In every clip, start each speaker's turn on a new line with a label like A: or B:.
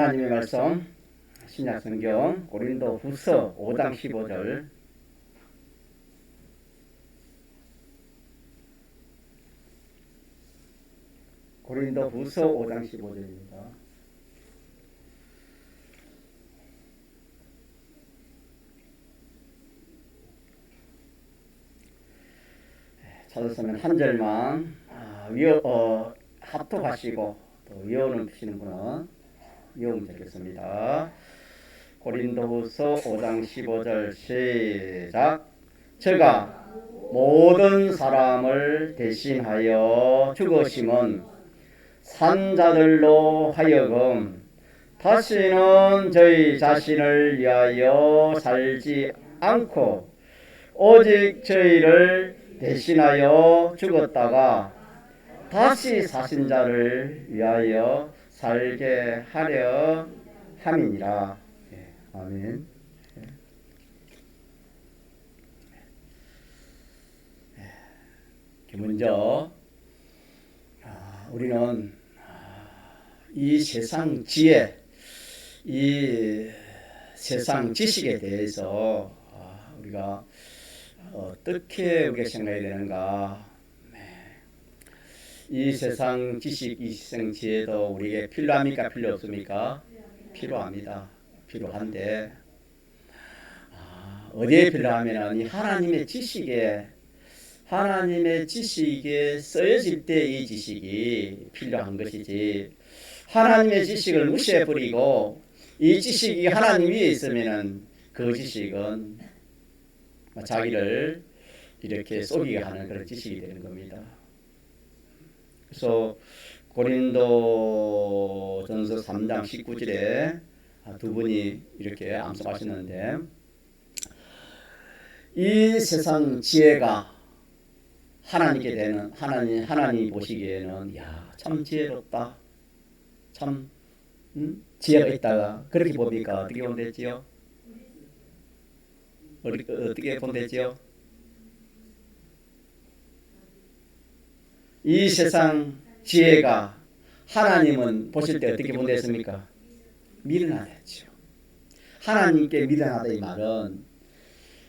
A: 하나님의 말씀 신약 성경 고린도 후서 5장 15절. 고린도 후서 5장 15절입니다. 찾았으면 한 절만 합독하시고 또 위원을 드시는 분은 위원 드리겠습니다. 고린도후서 5장 15절 시작. 저가 모든 사람을 대신하여 죽으심은 산자들로 하여금 다시는 저희 자신을 위하여 살지 않고 오직 저희를 대신하여 죽었다가 다시 사신 자를 위하여 살게 하려 함이니라. 아멘. 먼저 우리는 이 세상 지혜, 이 세상 지식에 대해서 우리가 어떻게 우리가 생각해야 되는가. 이 세상 지식, 이 세상 지혜도 우리에게 필요합니까? 필요 없습니까? 필요합니다. 필요한데 어디에 필요하면 이 하나님의 지식에 쓰여질 때 이 지식이 필요한 것이지, 하나님의 지식을 무시해버리고 이 지식이 하나님 위에 있으면 그 지식은 자기를 이렇게 속이게 하는 그런 지식이 되는 겁니다. 그래서 고린도전서 3장 19절에 두 분이 이렇게 암송하셨는데, 이 세상 지혜가 하나님께 되는 하나님 보시기에는 참 지혜롭다, 참 지혜가 있다가 그렇게 봅니까? 어떻게 본댔지요? 어떻게 본댔지요? 이 세상 지혜가 하나님은 보실 때 어떻게 본댔습니까? 미련하다 했죠. 하나님께 미련하다 이 말은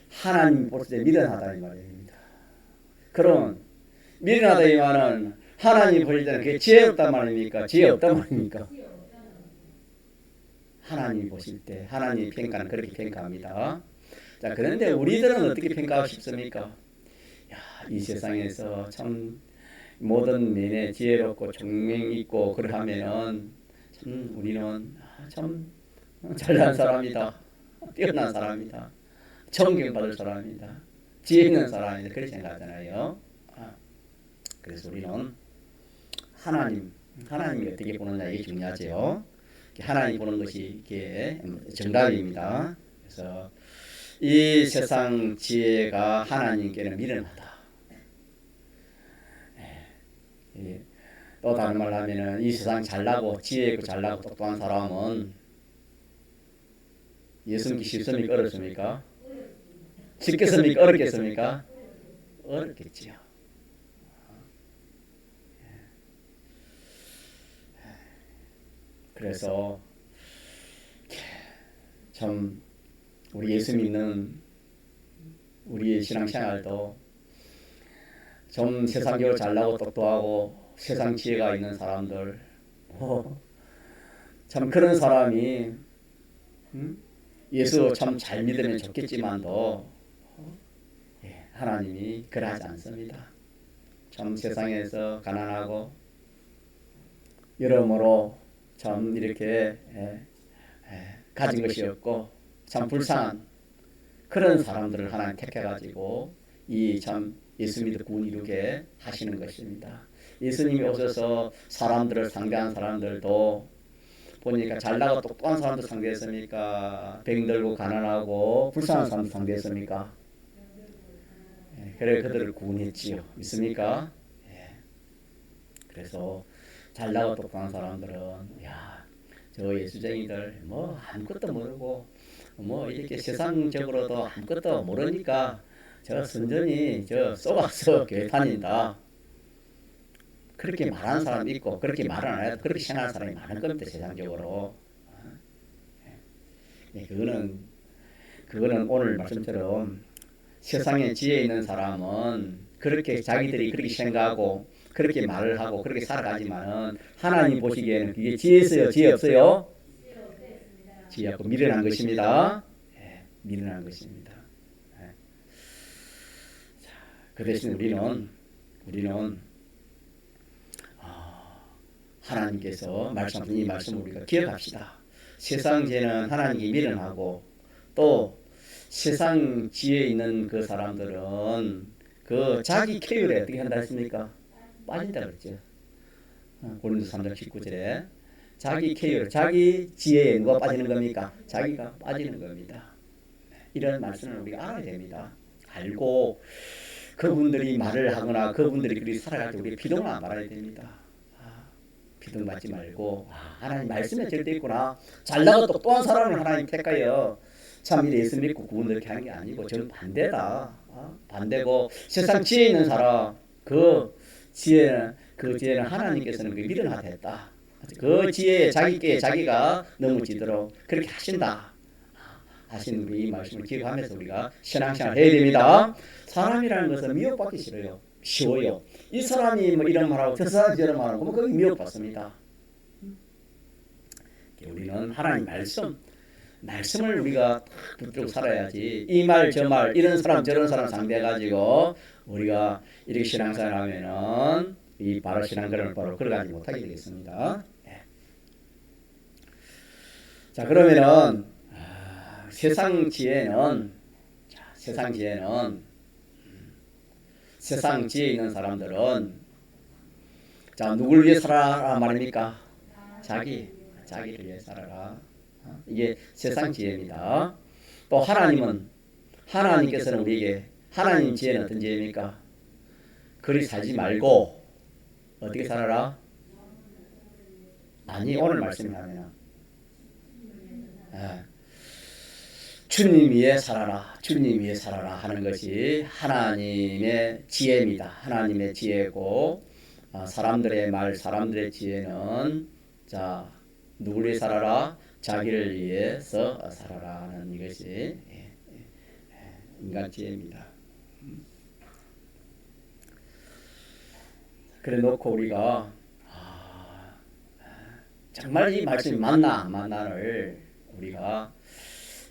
A: 하나님 보실 때 미련하다 이 말입니다. 그럼 미련하다 이 말은 하나님 보실 때는 그게 지혜 없단 말입니까? 지혜 없단 말입니까? 하나님 보실 때 하나님 평가는 그렇게 평가합니다. 자, 그런데 우리들은 어떻게 평가하고 싶습니까? 이 세상에서 참 모든 면에 지혜롭고 총명 있고 그러면은 참 우리는 참 잘난 사람이다, 뛰어난 사람이다, 존경받을 사람이다, 지혜 있는 사람이다, 그렇게 생각하잖아요. 그래서 우리는 하나님이 어떻게 보느냐 이게 중요하죠. 하나님 보는 것이 이게 정답입니다. 그래서 이 세상 지혜가 하나님께는 미련하다. 또 다른 말로 하면은 이 세상 잘나고 지혜 있고 잘나고 똑똑한 사람은 예수 믿기 쉽습니까? 어렵습니까? 쉽겠습니까? 어렵겠습니까? 어렵겠지요. 그래서 참 우리 예수 믿는 우리의 신앙생활도 좀 세상적으로 잘나고 똑똑하고 세상 지혜가 있는 사람들, 참 그런 사람이 예수 참 잘 믿으면 좋겠지만도 하나님이 그러하지 않습니다. 참 세상에서 가난하고 여러모로 참 이렇게 가진 것이 없고 참 불쌍한 그런 사람들을 하나님 택해가지고 이 참 예수 믿어 구원 이루게 하시는 것입니다. 예수님이 오셔서 사람들을 상대한 사람들도 보니까 잘나고 똑똑한 사람도 상대했습니까? 병들고 가난하고 불쌍한 사람도 상대했습니까? 그래 그들을 구원했지요. 믿습니까? 그래서 잘나고 똑똑한 사람들은 저 예수쟁이들 뭐 아무것도 모르고 뭐 이렇게 세상적으로도 아무것도 모르니까 저 선전이 저 쏘가서 교회 다닌다, 그렇게 말하는 사람이 있고 그렇게 말 안 해도 그렇게 생각하는 사람이 많은 겁니다. 세상적으로. 예, 그거는 오늘 말씀처럼 세상에 지혜 있는 사람은 그렇게 자기들이 그렇게 생각하고 그렇게 말을 하고 그렇게 살아가지만은 하나님 보시기에는 그게 지혜 있어요, 지혜 없어요? 지혜 없고 미련한 것입니다. 예, 미련한 것입니다. 예. 자, 그 대신 우리는 하나님께서 말씀하신 이 말씀을 우리가 기억합시다. 세상 지혜는 하나님이 미련하고 또 세상 지혜 있는 그 사람들은 그 자기 계율에 어떻게 한다 했습니까? 빠진다 그랬죠. 고린도서 3장 19절에 자기 계율, 자기 지혜에 누가 빠지는 겁니까? 자기가 빠지는 겁니다. 이런 말씀을 우리가 알아야 됩니다. 알고 그분들이 말을 하거나 그분들이 그렇게 살아갈 때 우리 비동을 말아야 됩니다. 비동 받지 말고 하나님 말씀에 절대 있구나. 잘나가 똑똑한 사람을 하나님 택하여 참 이 예수 믿고 구원 이렇게 하는 게 아니고 저는 반대다. 반대고 세상 지혜 있는 사람 그 지혜는 하나님께서는 그 미련하다 했다. 그 지혜에 자기께 자기가 넘어지도록 그렇게 하신다. 하신 우리 이 말씀을 기억하면서 우리가 신앙생활 해야 됩니다. 사람이라는 것은 미혹받기 싫어요. 쉬워요. 이 사람이 뭐 이런 말하고 저 사람이 저런 말하고 뭐 거기 미혹받습니다. 우리는 하나님 말씀을 우리가 붙들고 살아야지 이 말 저 말 이런 사람 저런 사람 상대해가지고 우리가 이렇게 신앙생활 하면은 이 바로 신앙생활을 바로 걸어가지 못하게 되겠습니다. 네. 자 그러면은 세상 지혜는 세상 지혜 있는 사람들은 자 누굴 위해 살아라 말입니까? 자기를 위해 살아라. 이게 세상 지혜입니다. 또 하나님께서는 우리에게 하나님 지혜는 어떤 지혜입니까? 그리 살지 말고 어떻게 살아라? 아니 오늘 말씀하면 주님 위해 살아라 하는 것이 하나님의 지혜입니다. 하나님의 지혜고 사람들의 지혜는 자 누구를 위해 살아라? 자기를 위해서 살아라 하는 이것이 인간 지혜입니다. 그래 놓고 우리가 정말 이 말씀이 맞나 안 맞나를 우리가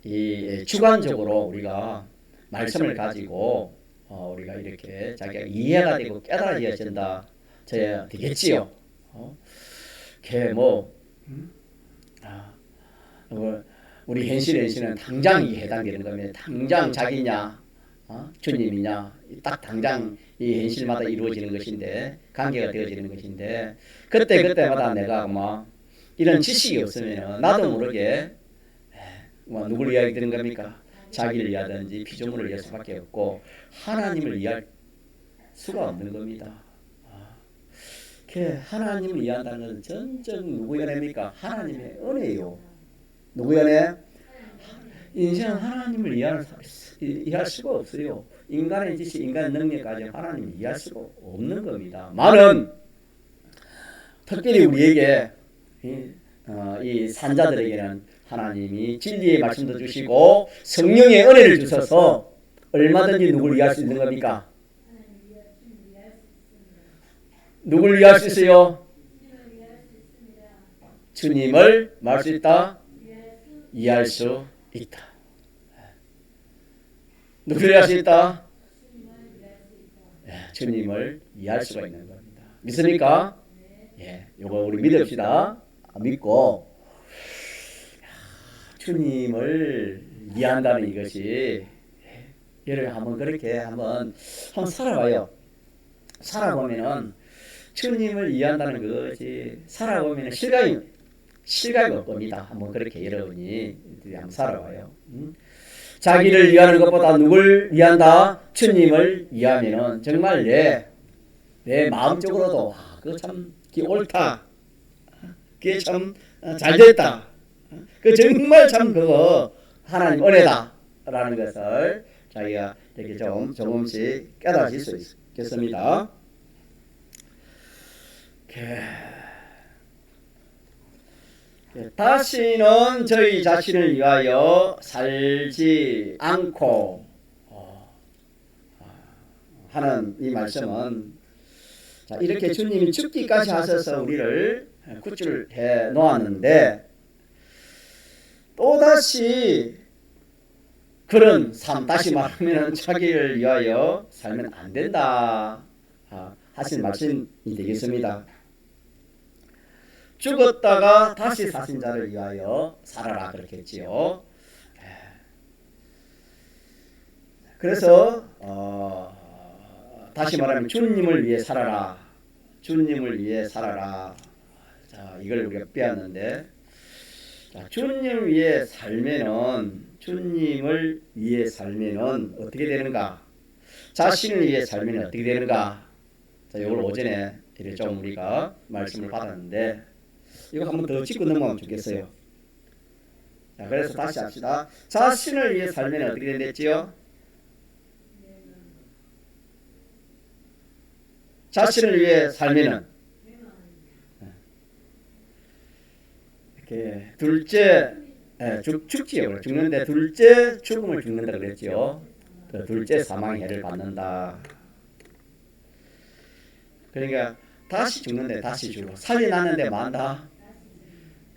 A: 이 주관적으로 우리가 말씀을 가지고 우리가 이렇게 자기가 이해가 되고 깨달아져야 된다. 져야 되겠지요. 우리 현실은 당장이 해당되는 겁니다. 당장 자기냐, 주님이냐, 딱 당장 이 현실마다 이루어지는 것인데 관계가 되어지는 것인데 그때마다 내가 뭐 이런 지식이 없으면 나도 모르게 누구를 이야기 드는 겁니까? 자기를 이해하든지 피조물을 이해할 수밖에 없고 하나님을 이해할 수가 없는 겁니다. 하나님을 이해한다는 것은 전적 누구의 은혜입니까? 하나님의 은혜요. 누구의 은혜? 인생은 하나님을 이해할 수가 없어요. 인간의 지식, 인간의 능력까지 하나님을 이해할 수가 없는 겁니다. 많은 특별히 우리에게 이 산자들에게는 하나님이 진리의 말씀도 주시고 성령의 은혜를 주셔서 얼마든지 누구를 이해할 수 있는 겁니까? 누구를 이해할 수 있어요? 주님을 말 수 있다? 이해할 수 있다. 누구를 이해할 수 있다? 주님을 이해할 수가 있는 겁니다. 믿습니까? 예, 이거 우리 믿읍시다. 믿고 주님을 이해한다는 이것이 여러분 한번 그렇게 한번 살아봐요. 살아보면은 주님을 이해한다는 것이 살아보면은 실감이 올 겁니다. 한번 그렇게 여러분이 한번 살아봐요. 자기를 이해하는 것보다 누굴 이해한다? 주님을 이해하면은 정말 내 마음적으로도 그거 참 옳다. 그게 참 잘됐다. 그 정말 참 그거 하나님 은혜다라는 것을 자기가 이렇게 조금씩 깨달으실 수 있겠습니다. 다시는 저희 자신을 위하여 살지 않고 하는 이 말씀은 자, 이렇게 주님이 죽기까지 하셔서 우리를 구출해 놓았는데 또다시 그런 삶, 다시 말하면 자기를 위하여 살면 안 된다 하신 말씀이 되겠습니다. 죽었다가 다시 사신 자를 위하여 살아라 그렇겠지요. 그래서 다시 말하면 주님을 위해 살아라. 주님을 위해 살아라. 자, 이걸 우리가 빼앗는데 자, 주님을 위해 살면은 어떻게 되는가? 자신을 위해 살면 어떻게 되는가? 자, 이걸 오전에 좀 우리가 말씀을 받았는데 이거 한번 더 짚고 넘어가면 좋겠어요. 자, 그래서 다시 합시다. 자신을 위해 살면 어떻게 된댔지요? 자신을 위해 살면은 이렇게 둘째 죽지요. 죽는데 둘째 죽음을 죽는다 그랬죠. 둘째 사망의 해를 받는다. 그러니까 다시 죽는데 다시 죽어. 살려놨는데 만다.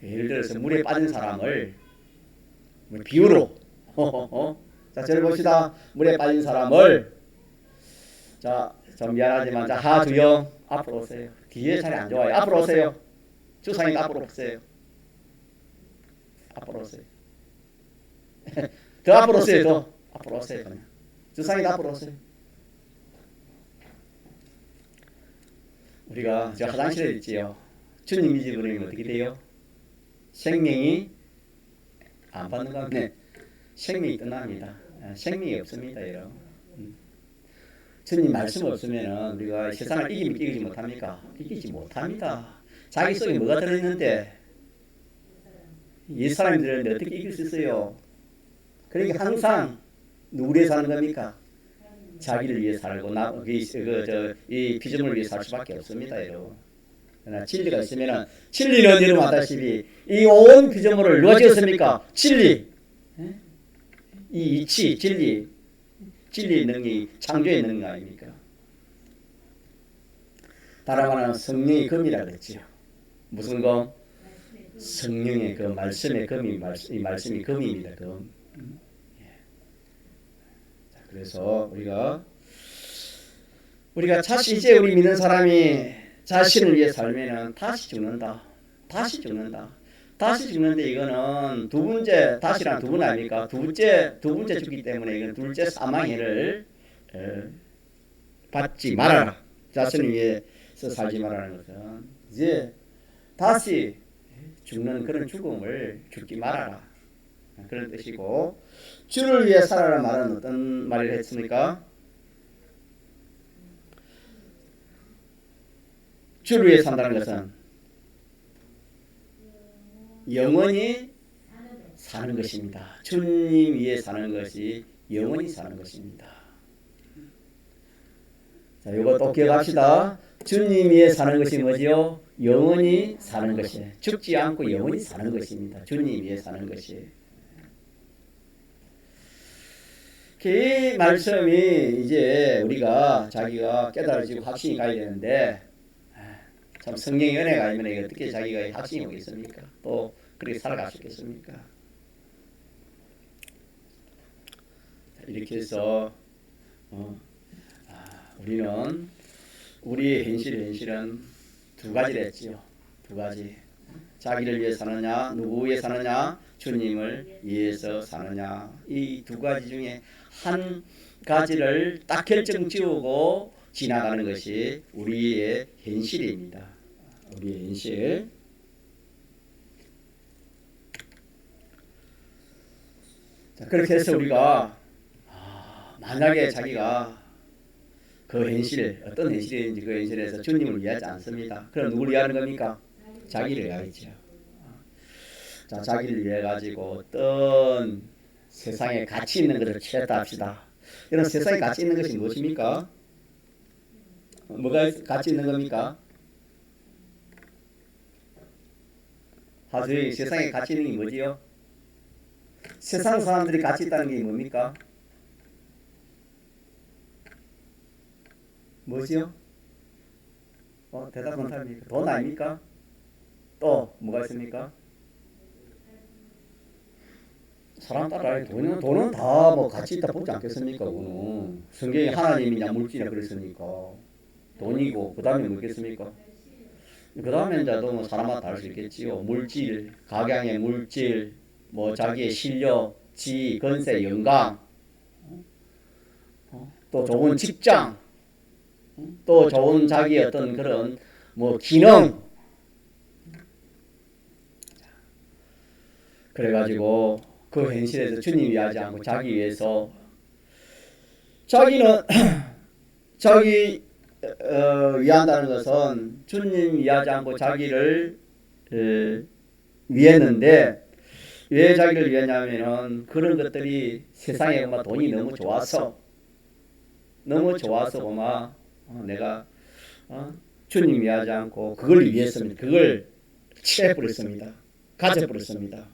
A: 예를 들어서 물에 빠진 사람을 비유로 자, 저를 봅시다. 물에 빠진 사람을 자, 좀 미안하지만 자, 하주영 앞으로 오세요. 뒤에 자리 안 좋아요. 앞으로 오세요. 주상님 앞으로 오세요. 앞으로 오세요. 더 앞으로 오세요. 더 앞으로 오세요. 그냥. 주상님 앞으로 오세요. 우리가 저 화장실에 있지요. 주님 잊어버리면 어떻게 돼요? 생명이 안 받는 가운데 생명이 떠납니다. 생명이 없습니다, 여러분. 주님 말씀 없으면 우리가 세상을 이기지 못합니까? 이기지 못합니다. 자기 속에 뭐가 들어있는데 이 사람들은 어떻게 이길 수 있어요? 그러니까 항상 누구를 위해 사는 겁니까? 자기를 위해 살고 이 비전을 위해 살 수밖에 없습니다, 여러분. 그러나 진리가 있으면 진리는 여러분 아다시피 이 온 피조물을 누가 지었습니까? 진리. 이 이치 진리의 능력이 창조의 능력 아닙니까? 다른 말하면 성령의 검이라 그랬죠. 무슨 검? 성령의 그 말씀의 검이 이 말씀이 검입니다. 검. 그래서 우리가 자신 이제 우리 믿는 사람이 자신을 위해 살면은 다시 죽는다. 다시 죽는데 이거는 두 번째 다시란 두 번 아닙니까? 두 번째 죽기 때문에 이건 둘째 사망해를 받지 말아라. 자신을 위해서 살지 말라는 것은 이제 다시 죽는 그런 죽음을 죽지 말아라. 그런 뜻이고 주를 위해 살아라 말은 어떤 말을 했습니까? 주를 위해 산다는 것은 영원히 사는 것입니다. 주님 위해 사는 것이 영원히 사는 것입니다. 자, 이거 또 기억합시다. 주님 위해 사는 것이 뭐지요? 영원히 사는 것이 죽지 않고 영원히 사는 것입니다. 주님 위해 사는 것이. 이 말씀이 이제 우리가 자기가 깨달아지고 확신이 가야 되는데 참 성령의 은혜가 아니면 어떻게 자기가 확신이 오겠습니까? 또 그렇게 살아갈 수 있겠습니까? 이렇게 해서 우리는 우리의 현실은 두 가지를 했지요. 두 가지. 자기를 위해 사느냐, 누구 위해 사느냐, 주님을 위해서 사느냐. 이 두 가지 중에 한 가지를 딱 결정 지우고 지나가는 것이 우리의 현실입니다. 우리의 현실. 자, 그렇게 해서 우리가 만약에 자기가 그 현실, 어떤 현실인지 그 현실에서 주님을 위하지 않습니다. 그럼 누구를 위하는 겁니까? 자기를 위하겠죠. 자, 자기를 위해 가지고 어떤 세상에 가치 있는 것을 취했다 합시다. 이런 세상에 가치 있는 것이 무엇입니까? 뭐가 가치 있는 겁니까? 저희 세상에 가치 있는 게 뭐지요? 세상 사람들이 가치 있다는 게 뭡니까? 뭐지요? 대답 못합니까? 돈 아닙니까? 또 뭐가 있습니까? 사람 따라 돈은 다 뭐 가치 있다 보지 않겠습니까? 그거는 성경에 하나님이냐 물질이냐 그랬으니까 돈이고 그 다음에 뭐겠습니까? 그 다음에 이제 또 뭐 사람마다 다를 수 있겠지요. 물질, 각양의 물질, 뭐 자기의 실력, 지, 건세, 영광, 또 좋은 직장, 또 좋은 자기의 어떤 그런 뭐 기능. 그래가지고 그 현실에서 주님 위하지 않고 자기 위해서 자기는 자기 위한다는 것은 주님 위하지 않고 자기를 위했는데 왜 자기를 위했냐면은 그런 것들이 세상에 막 돈이 너무 좋아서 내가 주님 위하지 않고 그걸 위했습니다. 그걸 취해버렸습니다. 가져버렸습니다.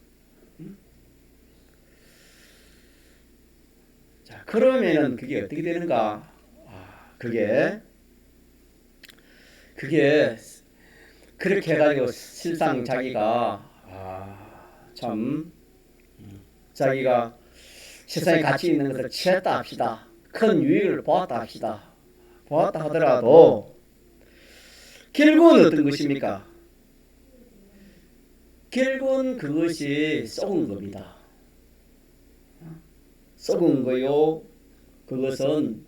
A: 자, 그러면은 그게 어떻게 되는가? 그게 그렇게 해가지고 실상 참 자기가 세상에 가치 있는 것을 취했다 합시다. 큰 유익을 보았다 합시다. 보았다 하더라도 결국은 어떤 것입니까? 결국은 그것이 썩은 겁니다. 썩은 거요. 그것은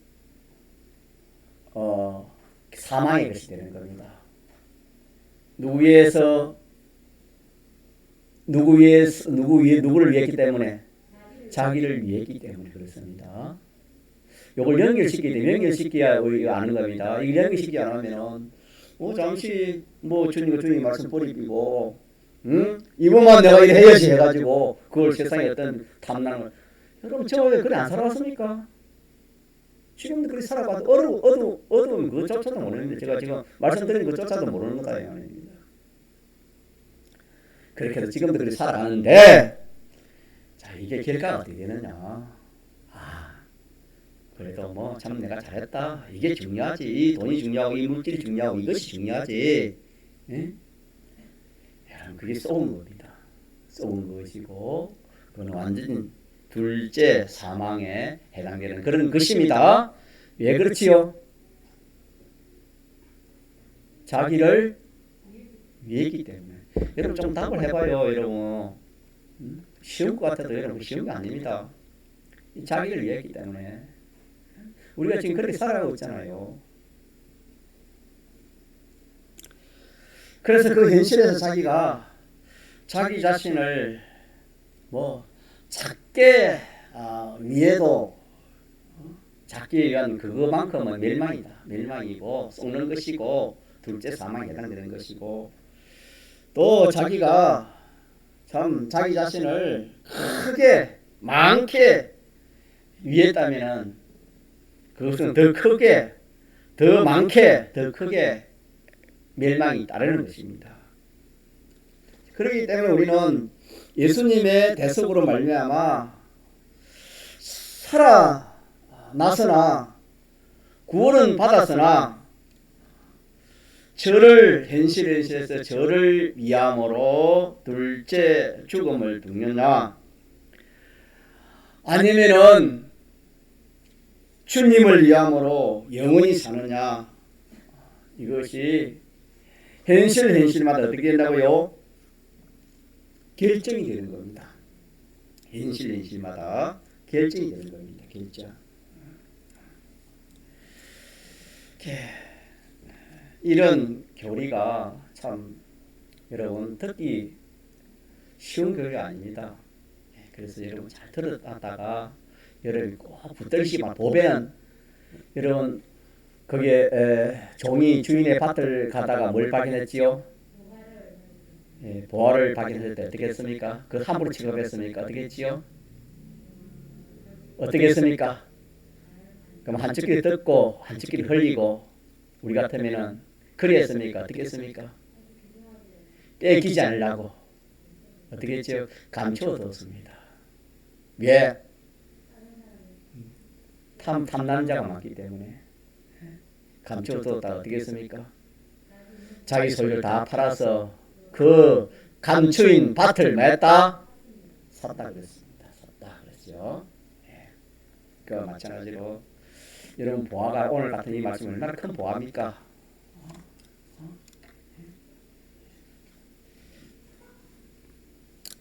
A: 사망의 것이 되는 겁니다. 누구를 위했기 때문에? 자기를 위했기 때문에 그렇습니다. 이걸 연결시켜야 아는 겁니다. 이걸 연결시키지 않으면 잠시 주님 말씀 버리고 이번만 내가 이래 해야지 해가지고 그걸 세상에 어떤 탐나는 여러분 저 왜 그래 안 살아왔습니까? 지금도 그렇게 살아봐도 어두운 그것조차도 모르는데 제가 지금 말씀드린 것조차도 모르는 거다 이 말입니다. 그렇게 해서 지금도 그렇게 살아가는데 자 이게 결과가 어떻게 되느냐? 그래도 참 내가 잘했다. 이게 중요하지. 이 돈이 중요하고 이 물질이 중요하고 이것이 중요하지. 예? 여러분 그게 썩은 겁니다. 썩은 것이고 그건 완전히 둘째 사망에 해당되는 그런 것입니다. 왜 그렇지요? 자기를 위했기 때문에. 여러분 좀 답을 해봐요. 여러분 쉬운 것 같아도 여러분 쉬운 게 아닙니다. 자기를 위했기 때문에 우리가 지금 그렇게 살아가고 있잖아요. 그래서 그 현실에서 자기가 자기 자신을 작게 위해도 작기 위한 그거만큼은 멸망이고 썩는 것이고 둘째 사망에 해당되는 것이고 또 자기가 참 자기 자신을 크게 많게 위했다면 그것은 더 크게 더 많게 더 크게 멸망이 따르는 것입니다. 그렇기 때문에 우리는 예수님의 대속으로 말미암아 살아났으나 구원은 받았으나 현실에서 저를 위함으로 둘째 죽음을 죽느냐 아니면은 주님을 위함으로 영원히 사느냐 이것이 현실마다 어떻게 된다고요? 결정이 되는 겁니다. 현실마다 결정이 되는 겁니다. 결정. 이런 교리가 참 여러분 듣기 쉬운 교리가 아닙니다. 그래서 여러분 잘 들었다가 여러분 꼭 붙들시면 보면 여러분 거기에 종이 주인의 밭을 가다가 뭘 발견했지요? 보화를 발견할 때 어떻게 했습니까? 그 함부로 취급했습니까? 어떻게 했지요? 어떻게 했습니까? 그럼 한쪽끼리 뜯고 한쪽끼리 흘리고 우리 같으면은 그리 했습니까? 어떻게 했습니까? 뺏기지 않으려고 어떻게 했죠? 감춰뒀습니다. 왜? 탐난자가 많기 때문에 감춰뒀다. 어떻게 했습니까? 자기 소유를 다 팔아서 그 감추인 밭을 맺다 샀다 그랬습니다. 샀다 그랬죠. 예. 그 마찬가지로 여러분 보아가 오늘 같은 이 말씀은 얼마나 큰 보아입니까?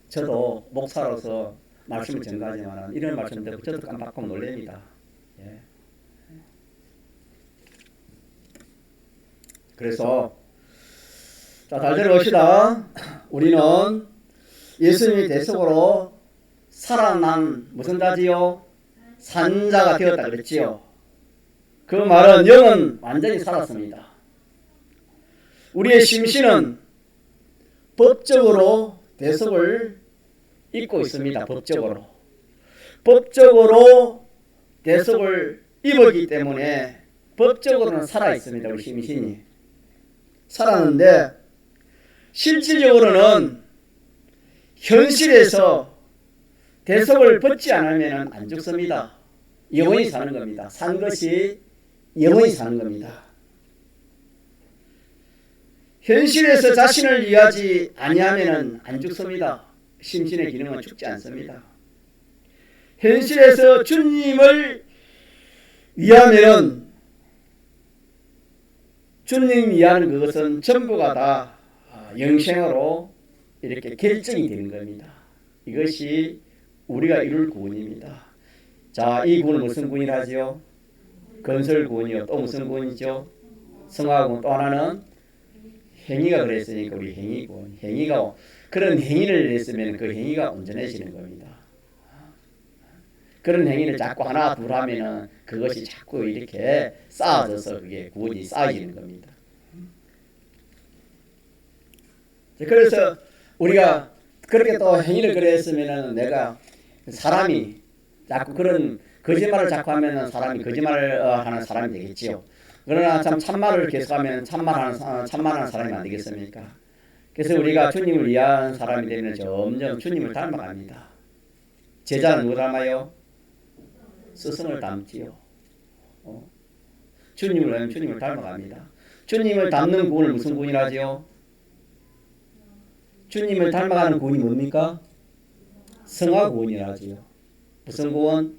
A: 저도 목사로서 말씀을 전가하지만 이런 말씀 듣고 저도 깜빡 놀랍니다. 예. 그래서 자, 잘 들어봅시다. 우리는 예수님의 대속으로 살아난 무슨 자지요? 산자가 되었다 그랬지요. 그 말은 영은 완전히 살았습니다. 우리의 심신은 법적으로 대속을 입고 있습니다. 법적으로 대속을 입었기 때문에 법적으로는 살아 있습니다. 우리 심신이 살았는데 실질적으로는 현실에서 대속을 받지 않으면 안 죽습니다. 영원히 사는 겁니다. 산 것이 영원히 사는 겁니다. 현실에서 자신을 위하지 아니하면 안 죽습니다. 심신의 기능은 죽지 않습니다. 현실에서 주님을 위하면 주님 위하는 그것은 전부가 다 영생으로 이렇게 결정이 되는 겁니다. 이것이 우리가 이룰 구원입니다. 자, 이 구원은 무슨 구원이라지요? 건설 구원이요. 또 무슨 구원이죠? 성화구원. 또 하나는 행위가 그랬으니까 우리 행위구원. 행위가 그런 행위를 했으면 그 행위가 온전해지는 겁니다. 그런 행위를 자꾸 하나 둘 하면은 그것이 자꾸 이렇게 쌓아져서 그게 구원이 쌓이는 겁니다. 그래서 우리가 그렇게 또 행위를 그랬으면은 내가 사람이 자꾸 그런 거짓말을 자꾸 하면은 사람이 거짓말을 하는 사람이 되겠지요. 그러나 참 참말을 계속하면 참말하는 사람이 안 되겠습니까? 그래서 우리가 주님을 위한 사람이 되면 점점 주님을 닮아갑니다. 제자는 누구 닮아요? 스승을 닮지요. 주님을 위하면 주님을 닮아갑니다. 주님을 닮는 구원을 무슨 구원이라지요? 주님을 닮아가는 구원이 뭡니까? 성화구원이라지요. 무슨 구원?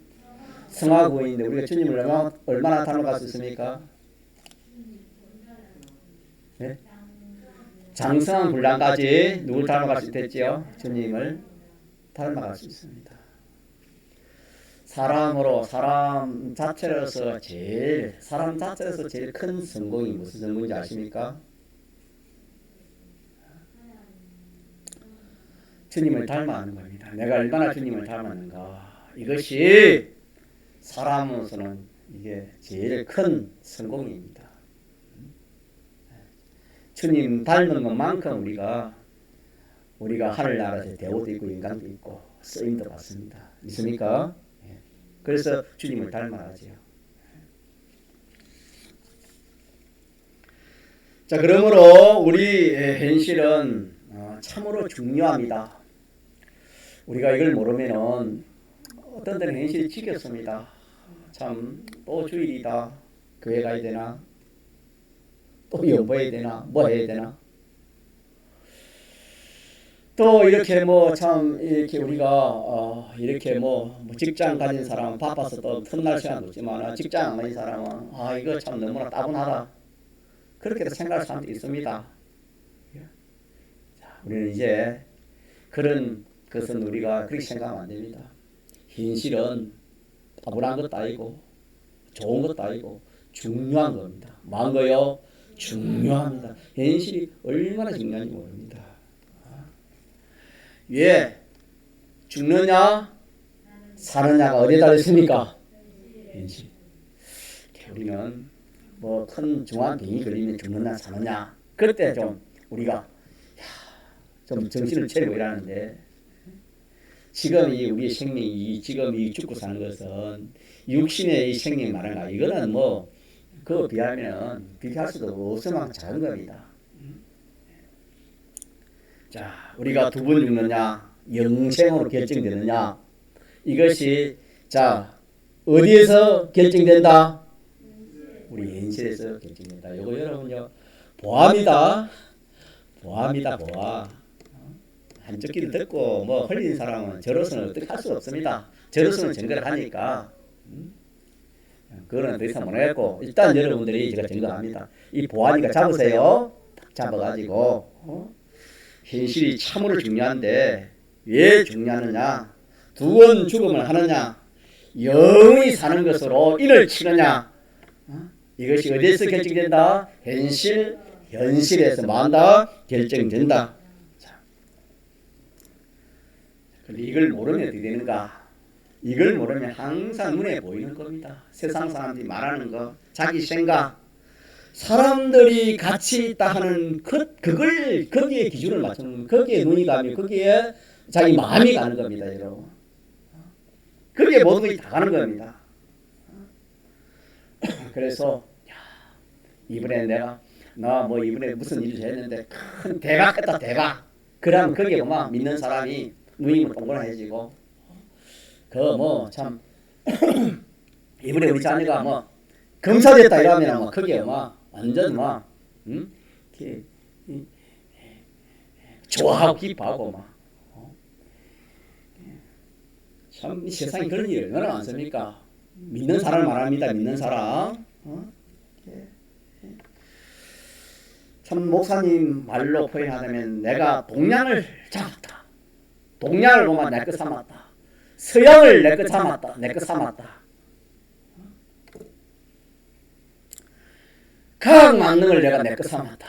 A: 성화구원인데 우리가 주님을 얼마나 닮아갈 수 있습니까? 네? 장성한 분량까지 누굴 닮아갈 수 있겠지요? 주님을 닮아갈 수 있습니다. 사람 자체로서 제일 큰 성공이 무슨 성공인지 아십니까? 주님을 닮아가는 겁니다. 내가 얼마나 주님을 닮았는가. 이것이 사람으로서는 이게 제일 큰 성공입니다. 주님 닮은 것만큼 우리가 하늘나라에서 대우도 있고 인간도 있고 쓰임도 받습니다. 믿습니까? 그래서 주님을 닮아야지요. 자, 그러므로 우리 현실은 참으로 중요합니다. 우리가 이걸 모르면은 어떤 때는 현실이 지겹습니다. 참 또 주일이다. 교회 가야 되나? 또 연보해야 되나? 뭐 해야 되나? 또 이렇게 이렇게 우리가 이렇게 직장 가진 사람은 바빠서 또 틈날 시간도 없지만 직장 안 가진 사람은 이거 참 너무나 따분하다. 그렇게도 생각할 사람도 있습니다. 자, 우리는 이제 그런 것은 우리가 그렇게 생각하면 안 됩니다. 현실은 따분한 것도 아니고 좋은 것도 아니고 중요한 겁니다. 뭐한 거요? 중요합니다. 현실이 얼마나 중요한지 모릅니다. 왜 죽느냐 사느냐가 어디에 달렸습니까? 현실. 우리는 큰 중한 병이 걸리면 죽느냐 사느냐 그때 좀 우리가 좀 정신을 차리고 일하는데 지금 이 우리의 생명이 지금 이 죽고 사는 것은 육신의 이 생명이 말하는 거 이거는 그거 비하면 비교할 수도 없을 만큼 작은 겁니다. 자, 우리가 두 번 죽느냐, 영생으로 결정되느냐, 이것이 자 어디에서 결정된다? 우리 현실에서 결정된다. 이거 여러분요 보암이다, 보암이다, 보암. 한쪽 귀를 듣고 뭐 흘린 사람은 저로서는 어떻게 할 수 없습니다. 저로서는 증거를 하니까 그거는 더 이상 못하겠고, 일단 여러분들이 제가 증거합니다. 이 보암이가 잡으세요. 딱 잡아가지고 현실이 참으로 중요한데 왜 중요하느냐? 두 번 죽음을 하느냐, 영원히 사는 것으로 인을 치느냐, 이것이 어디에서 결정된다? 현실에서 만다 결정된다. 자, 근데 이걸 모르면 어떻게 되는가? 이걸 모르면 항상 눈에 보이는 겁니다. 세상 사람들이 말하는 거, 자기 생각, 사람들이 같이 있다 하는 그걸 거기에 기준을 맞추는, 거기에 눈이 가면 거기에 자기 마음이 가는 겁니다, 여러분. 거기에 모든 것이 다 가는 겁니다. 그래서 이번에 나 뭐 이번에 무슨 일을 했는데 큰 대박했다, 대박. 그러면 거기에 뭐 믿는 사람이 눈이 동그라해지고, 그 뭐 참 이번에 우리 자녀가 뭐 검사됐다 이러면 뭐 거기에 뭐 완전 뭐 좋아하고 기뻐하고 막. 참 세상에 그런 일이 얼마나 많습니까? 믿는 사람을 말합니다. 믿는 사람. 참 목사님 말로 표현하자면 내가 동양을 잡았다. 동양을 보면 내 것 삼았다. 서양을 내 것 삼았다. 내 것 삼았다. 과학 만능을 내가 내 것 삼았다.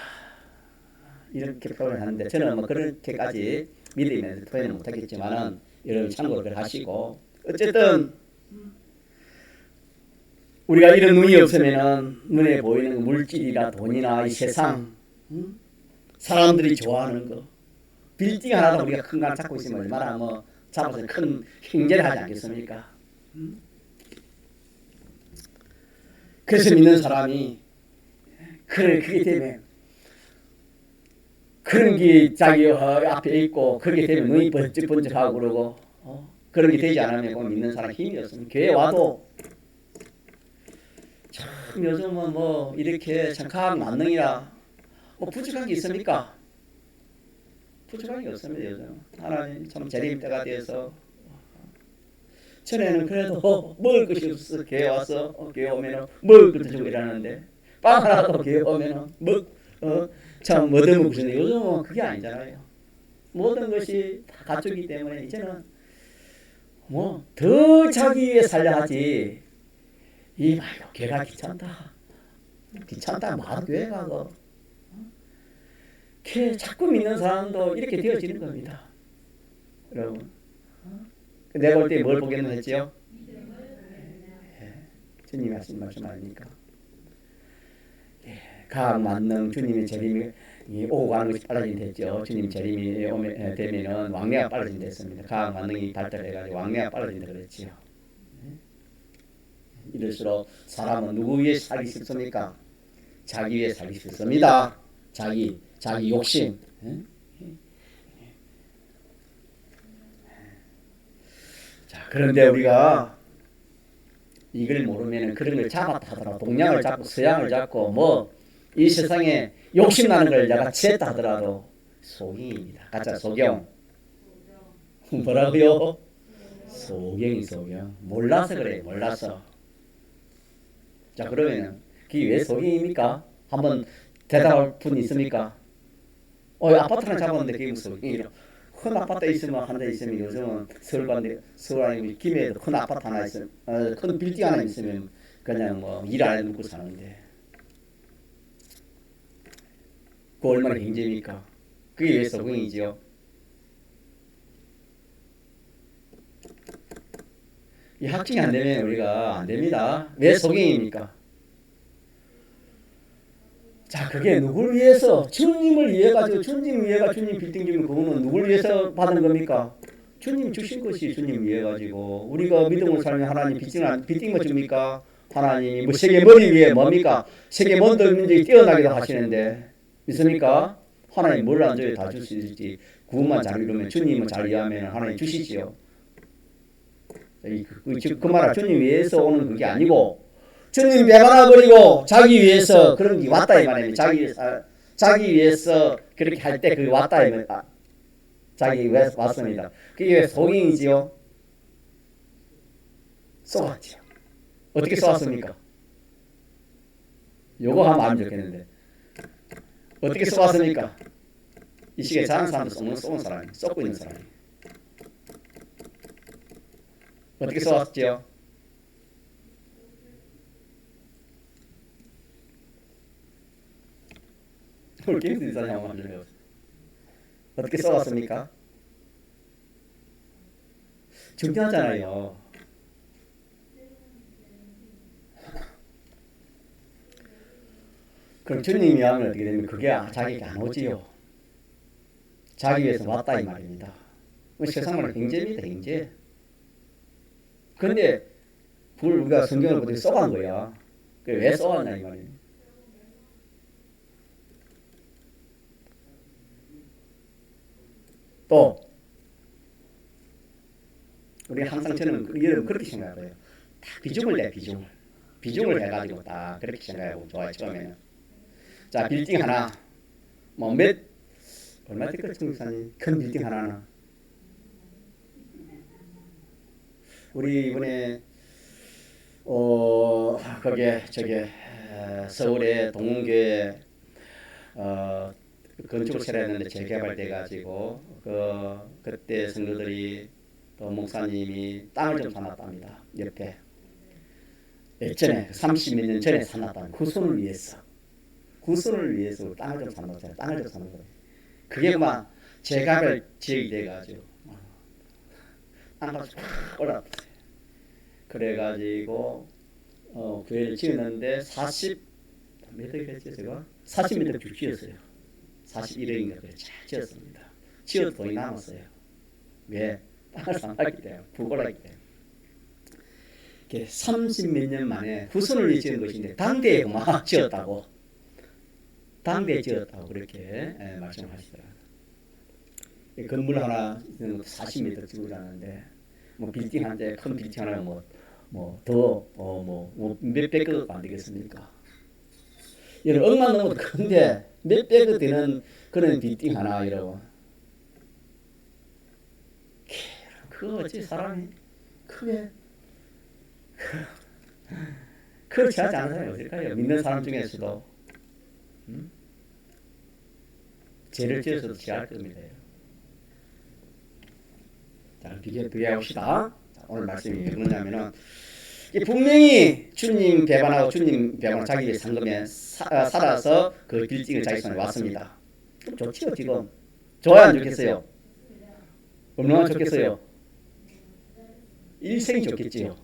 A: 이렇게 표현하는데 저는 뭐 그렇게까지 믿으면서 표현을 못하겠지만은 여러분 참고를 하시고, 어쨌든 우리가 이런 눈이 없으면은 눈에 보이는 물질이나 돈이나 이 세상, 사람들이 좋아하는 거, 빌딩 하나도 우리가 큰 걸 잡고 있으면 얼마나 뭐 잡아서 큰 행제를 하지 않겠습니까? 그래서 믿는 사람이 그게 되면 그런 게 자기 앞에 있고 그렇게 되면 눈이 번쩍번쩍하고 그러고, 그런 게 되지 않으면 믿는 사람 힘이 없으면 교회 와도 참 요즘은 뭐 이렇게 참 과학 만능이라 뭐 부족한 게 있습니까? 부족한 게 없습니다. 요즘 하나님 참 재림 때가 되어서, 전에는 그래도 먹을 것이 없어서 교회 와서 교회 오면은 먹을 것도 주고 이러는데, 빵 하나도 교회 오면은 참 얻어먹고 싶은데 요즘은 그게 아니잖아요. 모든 것이 다 갖추기 때문에 이제는 뭐 더 자기 위해 살려 하지, 이 말고 교회가 귀찮다 마음 교회 가고, 자꾸 믿는 사람도 이렇게 되어지는 겁니다, 여러분. 내가 볼 때 뭘 보겠노 했지요? 주님이 하신 말씀 아닙니까? 과학 만능 주님의 재림이 오고 가는 것이 빨라진다 했죠. 주님 재림이 되면은 왕래가 빨라진다 했습니다. 과학 만능이 발달해가지고 왕래가 빨라진다 그랬지요. 이럴수록 사람은 누구 위해 살기 쉽습니까? 자기 위해 살기 쉽습니다. 자기 욕심. 자, 그런데 우리가 이걸 모르면 그런 걸 잡았다 하더라도, 동양을 잡고 서양을 잡고 뭐 이 세상에 욕심나는 걸 내가 취했다 하더라도 소경입니다. 가짜 소경. 뭐라고요? 소경. 몰라서 그래, 몰라서. 자, 그러면은 그게 왜 소경입니까? 한번 대답할 분 있습니까? 아파트 하나 잡았는데 그게 무슨 소경이냐? 큰 아파트 있으면 한 대 있으면, 요즘은 서울 아니고 김해에도 큰 아파트 하나 있으면, 큰 빌딩 하나 있으면 그냥 뭐 일 안 해 놓고 사는데, 그 얼마나 경제입니까? 그게 왜 소경이지요? 이 확증이 안 되면 우리가 안 됩니다. 왜 소경입니까? 자, 그게 누구를 위해서? 주님을 위해 가지고, 주님 위해가 주님 빌딩 주면 그거는 누구를 위해서 받은 겁니까? 주님 주신 것이 주님 위해 가지고, 우리가 믿음을 살면 하나님 빌딩 뭐 줍니까? 하나님이 뭐 세계 머리 위에 뭡니까? 세계 먼저 민족이 뛰어나기도 하시는데 믿습니까? 하나님 뭘 안 줘요? 다 줄 수 있지. 구원만 잘 이루면 주님을 잘 이해하면 하나님 주시지요. 그 말은 주님 위해서 오는 그게 아니고 주님 배반하 버리고 자기 위해서 그런 게 왔다 이 말입니다. 자기 위해서 그렇게 할 때 그게 왔다 이 말입니다. 자기 위해서 왔습니다. 그게 속행이지요. 쏘았지요. 어떻게 쏘았습니까? 요거 하면 안 좋겠는데 어떻게 쏘았습니까? 이 시기에 자는 사람도 쏘는 사람이 쏘고 있는 사람이 어떻게 쏘았지요? 오늘 게임도 인사님 한번 해보세요. 어떻게 쏘았습니까? 중요하잖아요. 그럼 주님이 하면 어떻게 되면 그게 자기가 안 오지요. 자기 위해서 왔다 이 말입니다. 세상은 행제입니다. 행제. 그런데 그걸 우리가 성경을 보더니 써간 거야. 왜 써왔나 이 말이에요. 또 우리 항상 저는 여러분 그렇게 생각해요. 다 비중을 내 비중을 해가지고 딱 그렇게 생각하고 좋아요. 처음에는 자 빌딩 하나 뭐 얼마 됐겠죠 청사님 큰 빌딩 하나나 우리 이번에 거기에 서울의 동문교회 건축을 세려 했는데 재개발돼 가지고 그때 성도들이 또 목사님이 땅을 좀 사놨답니다. 옆에 예전에 30몇 년 전에 사놨다는 후손을 위해서 땅을 좀 사놨잖아요. 땅을 좀 사놨어요. 그게 막 재개발 지역이 돼가지고 땅값이 확 올랐어요. 그래가지고 교회를 지었는데 40몇 억이었죠 제가? 40몇 억 지었어요. 41억인가 그래 잘 지었습니다. 지어도 돈이 남았어요. 왜? 땅을 사놨기 때문에 부골하기 때문에 30몇 년 만에 후손을 위해 지은 것인데 당대에 막 지었다고 그렇게 말씀하시더라고요. 건물 하나 40m 지고 자는데 뭐 빌딩 한데 큰 빌딩 하나 몇백 억 안 되겠습니까? 이런 억만 넘어도 큰데 몇백 억 되는 그런 빌딩 하나 이러고 그거 어찌 사람이 크게 그렇지 하지 않은 사람이 어딜까요? 믿는 사람 중에서도 죄를 지어서도 지할 겁니다. 자, 비교해봅시다. 오늘 말씀이 왜 그러냐면은 분명히 주님 배반하고 자기 위해 산 거면 살아서 그 빌딩을 자기 손에 왔습니다. 좋지요 지금. 좋아요 안 좋겠어요? 얼마나 좋겠어요? 일생이 좋겠지요.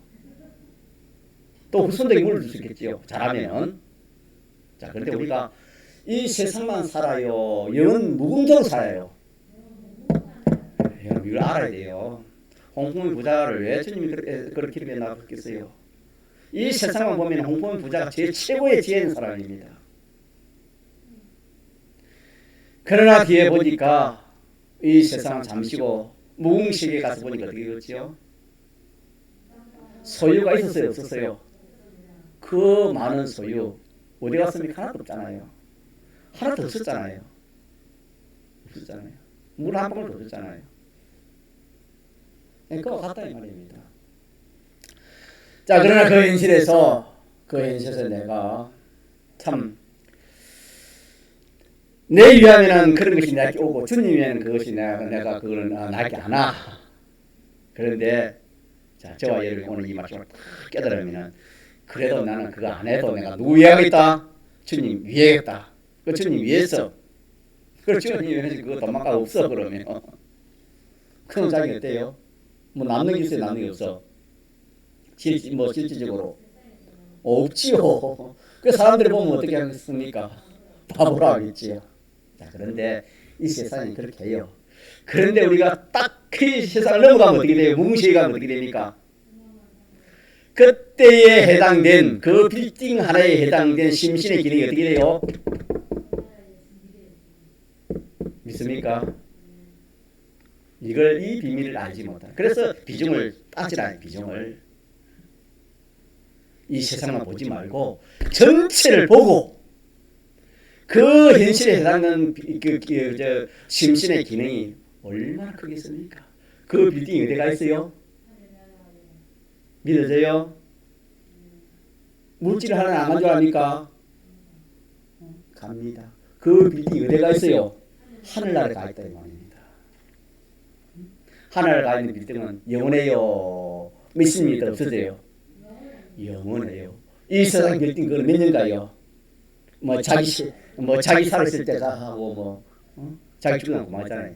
A: 또 후손들에게 물을 줄 수 있겠지요. 잘하면. 자, 그런데 우리가 이 세상만 살아요. 영은 무궁적으로 살아요. 여러분 이걸 알아야 돼요. 홍콩의 부자를 왜 주님이 그렇게 기름에 나갔겠어요? 이 세상만 보면 홍콩의 부자가 제일 최고의 지혜 있는 사람입니다. 그러나 뒤에 보니까 이 세상은 잠시고 무궁시계에 가서 보니까 어떻게 되었지요? 소유가 있었어요? 없었어요? 그 많은 소유 어디 갔습니까? 하나도 없잖아요. 하나도 없었잖아요. 물 한 방울도 없었잖아요. 그거 같다 이 말입니다. 자, 그러나 그 현실에서 내가 참 내 위하면은 그런 것이 나에게 오고 주님 위하면 그것이 내가 그걸 나에게 안 와. 그런데 자, 저와 여러분이 오늘 이 말씀을 딱 깨달으면은 그래도 나는 그거 안 해도 내가 누구 위하겠다? 주님 위하겠다. 그 주님 위해서. 그 주님 위해서 그거 도망가 없어 그러면. 그런 장이 어때요? 뭐 남는 게 있어요? 남는 게 없어? 실질적으로 없지요. 그 사람들이 보면 어떻게 하겠습니까? 바보라 하겠지요. 자, 그런데 이 세상이 그렇게 해요. 그런데 우리가 딱 그 세상을 넘어가면 어떻게 돼요? 무무시에 가면 어떻게 됩니까? 그때에 해당된 그 빌딩 하나에 해당된 심신의 기능이 어떻게 돼요? 믿습니까? 이걸 이 비밀을 알지 못하는. 그래서 비중을 따지라. 비중을 이 세상만 보지 말고 전체를 보고 그 현실에 해당하는 심신의 기능이 얼마나 크겠습니까? 그 빌딩이 어디가 있어요? 믿어져요? 물질을 하나 안 가져갑니까? 갑니다. 그 빌딩이 어디가 있어요? 하늘나라에 가 있다 이 말입니다. 하늘나라에 가 있는 빌딩은 영원해요? 믿습니다. 없어져요? 영원해요. 이 세상 빌딩 그건 몇 년가요? 자기 살았을 때가 하고 자기 죽으면 고마잖아요.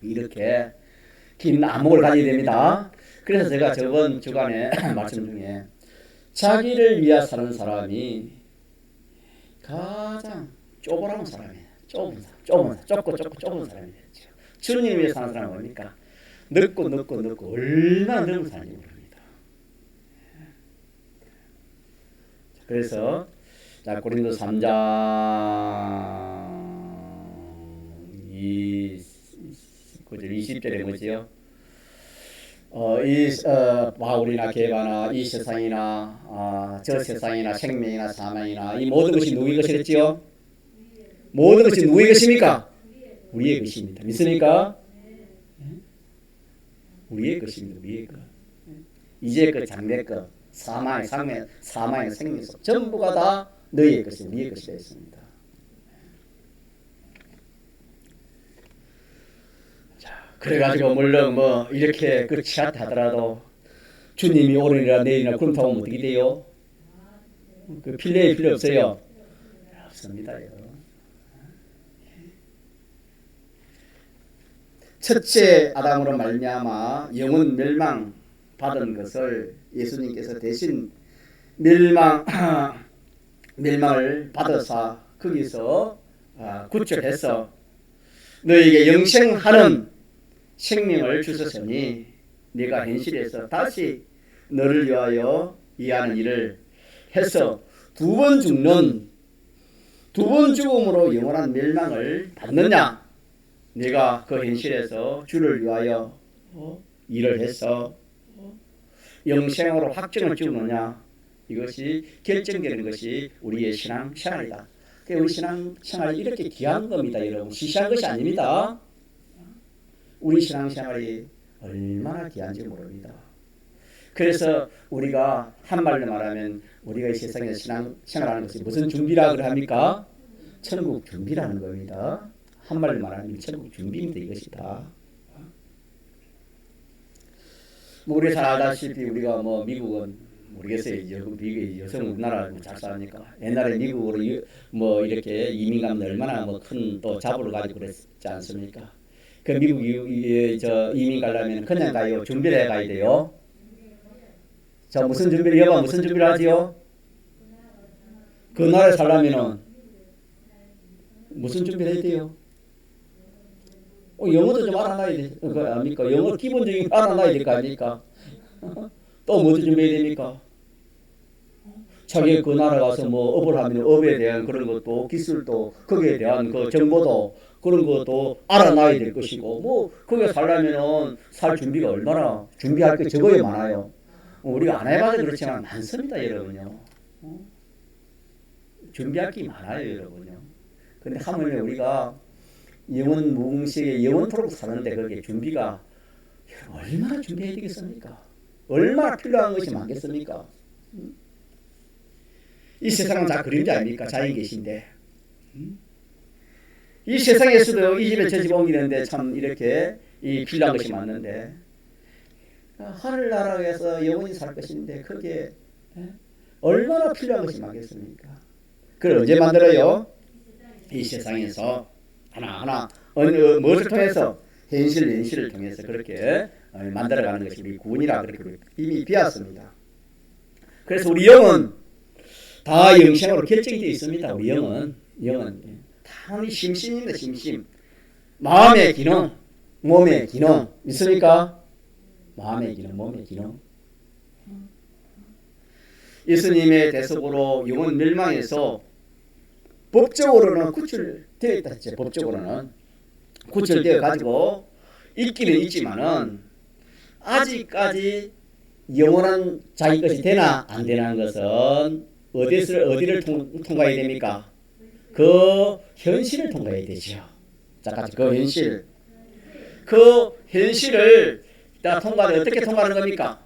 A: 이렇게 긴 안목을 가져야 됩니다. 그래서 제가 저번 주간에 말씀 중에 자기를 위해 사는 사람이 가장 좁은 사람이에요. 좁은 사람이 되죠. 주님 위해 사는 사람은 뭡니까? 넓고 얼마나 넓은 사람인지 모릅니다. 그래서 자, 고린도 3장 20절에 뭐지요? 바울이나 게바나 이 세상이나 저 세상이나 생명이나 사망이나 이 모든 것이 누구의 것이랬지요? 모든 것이 누구의 것입니까? 우리의 것입니다. 믿습니까? 우리의 것입니다. 우리의 것. 이제 그 장래 것, 사망의 생명 속 전부가 다 너희의 것이 우리의 것이 되었습니다. 그래가지고 물론 이렇게 그렇지 않다 하더라도 주님이 오늘이나 내일이나 구름 타고 오면 어떻게 돼요? 그 필레이 필요 없어요? 없습니다요. 첫째 아담으로 말미암아 영혼 멸망 받은 것을 예수님께서 대신 멸망을 받아서 거기서 구출해서 너에게 영생하는 생명을 주셨으니 네가 현실에서 다시 너를 위하여 이해하는 일을 해서 두 번 죽음으로 영원한 멸망을 받느냐? 네가 그 현실에서 주를 위하여 일을 해서 영생으로 확정을 지우느냐? 이것이 결정되는 것이 우리의 신앙 생활이다. 우리 신앙 생활이 이렇게 귀한 겁니다, 여러분. 시시한 것이 아닙니다. 우리 신앙생활이 얼마나 귀한지 모릅니다. 그래서 우리가 한말로 말하면 우리가 이 세상에서 신앙생활하는 것이 무슨 준비라고 합니까? 천국 준비라는 겁니다. 한말로 말하면 천국 준비입니다. 이것이다. 우리 잘 알다시피 우리가 미국은 모르겠어요. 미국의 여성 우리나라 잘 사니까 옛날에 미국으로 이렇게 이민 가면 얼마나 큰 또 자부를 가지고 그랬지 않습니까? 그 미국 이민 가려면 그냥 가요? 준비를 해 가야 돼요? 자, 무슨 준비를 하지요? 그 나라에 살려면은 무슨 준비를 해야 돼요? 영어도 좀 알아놔야 돼. 아닙니까? 영어 기본적인 거 알아놔야 될 거 아닙니까? 또 뭐도 준비해야 됩니까? 자기 그 나라 가서 업을 하면 업에 대한 그런 것도 기술도 거기에 대한 그 정보도 그런 것도 알아놔야 될 것이고 거기에 살려면은 살 준비가 얼마나 준비할 게 적어야 많아요. 우리가 안 해봐서 그렇지만 많습니다, 여러분요. 준비할 게 많아요, 여러분요. 근데 하물며 우리가 영원 무궁식에 영원토록 사는데 그게 준비가 얼마나 준비해야 되겠습니까? 얼마나 필요한 것이 많겠습니까? 이 세상은 다 그림자 아닙니까? 자연 계신데. 이 세상에서도 이 집에 저 집 옮기는데 참 이렇게 필요한 것이 많는데 하늘나라에서 영원히 살 것인데 그게 얼마나 필요한 것이 많겠습니까? 그걸 언제 만들어요? 이 세상에서 하나하나 무엇을 통해서 현실을 통해서 그렇게 만들어가는 것이 우리 구원이라 그렇게 이미 비었습니다. 그래서 우리 영은 다 영생으로 결정이 되어 있습니다. 우리 영은 다 심신입니다. 심심. 마음의 기능, 몸의 기능 있습니까? 마음의 기능, 몸의 기능. 예수님의 대속으로 영혼 멸망에서 법적으로는 구출되어 있다 했죠. 법적으로는 구출되어 가지고 있기는 있지만은 아직까지 영원한 자기 것이 되나 안 되는 것은 어디를 통과해야 됩니까? 그 현실을 통과해야 되죠. 자, 같이 그 현실을 다 통과해. 어떻게 통과하는 겁니까?